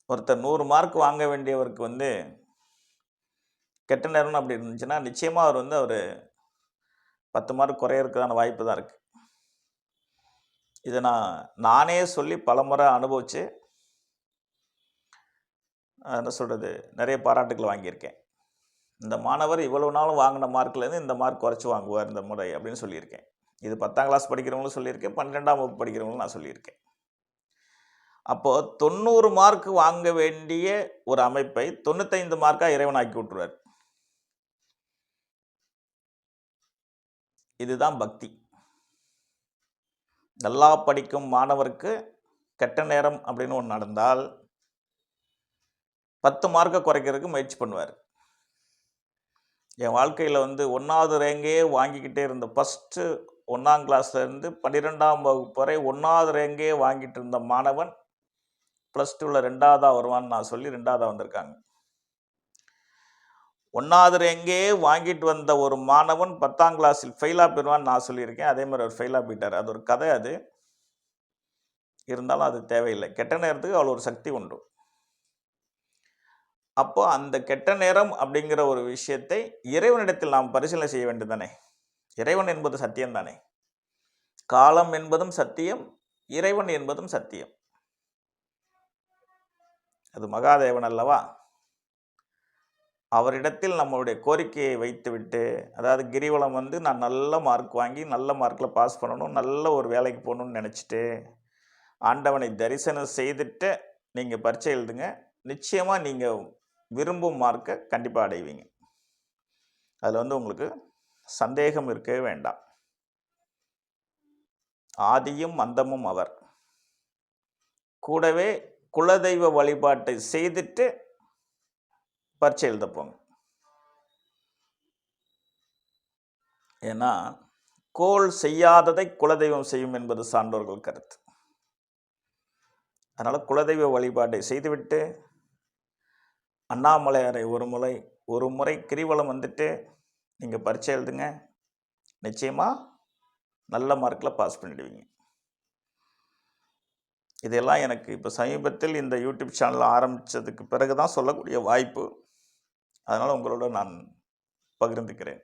ஒருத்தர் 100 மார்க் வாங்க வேண்டியவருக்கு வந்து கெட்ட நேரம்னு அப்படி இருந்துச்சுன்னா, நிச்சயமா அவர் 10 மார்க் குறையறதுக்கான வாய்ப்பு தான் இருக்கு. இத நானே சொல்லி பலமுறை அனுபவிச்சு, என்ன சொல்றது, நெறைய பாராட்டுக்கள் வாங்கியிருக்கேன். இந்த மாணவர் இவ்வளவு நாளும் வாங்கின மார்க்லேருந்து இந்த மார்க் குறைச்சு வாங்குவார் இந்த முறை அப்படின்னு சொல்லியிருக்கேன். இது 10ஆம் கிளாஸ் படிக்கிறவங்களும் சொல்லியிருக்கேன், 12ஆம் வகுப்பு படிக்கிறவங்களும் நான் சொல்லியிருக்கேன். அப்போ 90 மார்க் வாங்க வேண்டிய ஒரு அமைப்பை 95 மார்க்கா இறைவன் ஆக்கி விட்டுருவார். இதுதான் பக்தி. நல்லா படிக்கும் மாணவருக்கு கெட்ட நேரம் அப்படின்னு ஒன்று நடந்தால் 10 மார்க்கை குறைக்கிறதுக்கு முயற்சி பண்ணுவார். என் வாழ்க்கையில் 1வது ரேங்கே வாங்கிக்கிட்டே இருந்த ஃபஸ்ட்டு 1ஆம் கிளாஸ்லேருந்து 12ஆம் வகுப்பு வரை 1வது ரேங்கே வாங்கிட்டு இருந்த மாணவன் +2வில் 2வதாக வருவான்னு நான் சொல்லி 2வதாக வந்திருக்காங்க. 1வது ரேங்கே வாங்கிட்டு வந்த ஒரு மாணவன் 10ஆம் கிளாஸில் ஃபெயிலாக போயிடுவான்னு நான் சொல்லியிருக்கேன். அதே மாதிரி அவர் ஃபெயிலாக போயிட்டார். அது ஒரு கதை. அது இருந்தாலும் அது தேவையில்லை. கெட்ட நேரத்துக்கு அவ்வளோ ஒரு சக்தி உண்டு. அப்போ அந்த கெட்ட நேரம் அப்படிங்கிற ஒரு விஷயத்தை இறைவனிடத்தில் நாம் பரிசீலனை செய்ய வேண்டும் தானே. இறைவன் என்பது சத்தியம் தானே. காலம் என்பதும் சத்தியம், இறைவன் என்பதும் சத்தியம். அது மகாதேவன் அல்லவா. அவரிடத்தில் நம்மளுடைய கோரிக்கையை வைத்துவிட்டு, அதாவது கிரிவலம் நான் நல்ல மார்க் வாங்கி நல்ல மார்க்கில் பாஸ் பண்ணணும், நல்ல ஒரு வேலைக்கு போகணும்னு நினச்சிட்டு ஆண்டவனை தரிசனம் செய்துட்டு நீங்கள் பரீட்சை எழுதுங்க. நிச்சயமாக நீங்கள் விரும்பும் மார்க்கை கண்டிப்பாக அடைவீங்க. அதில் உங்களுக்கு சந்தேகம் இருக்கவே வேண்டாம். ஆதியும் அந்தமும் அவர். கூடவே குலதெய்வ வழிபாட்டை செய்துட்டு பரீட்சை எழுத போங்க. ஏன்னா கோள் செய்யாததை குலதெய்வம் செய்யும் என்பது சான்றோர்கள் கருத்து. அதனால் குலதெய்வ வழிபாட்டை செய்துவிட்டு அண்ணாமலையாரை ஒரு முறை கிரிவலம் நீங்கள் பரீட்சை எழுதுங்க. நிச்சயமாக நல்ல மார்க்கில் பாஸ் பண்ணிடுவீங்க. இதெல்லாம் எனக்கு இப்போ சமீபத்தில் இந்த யூடியூப் சேனல் ஆரம்பித்ததுக்கு பிறகு தான் சொல்லக்கூடிய வாய்ப்பு. அதனால் உங்களோட நான் பகிர்ந்துக்கிறேன்.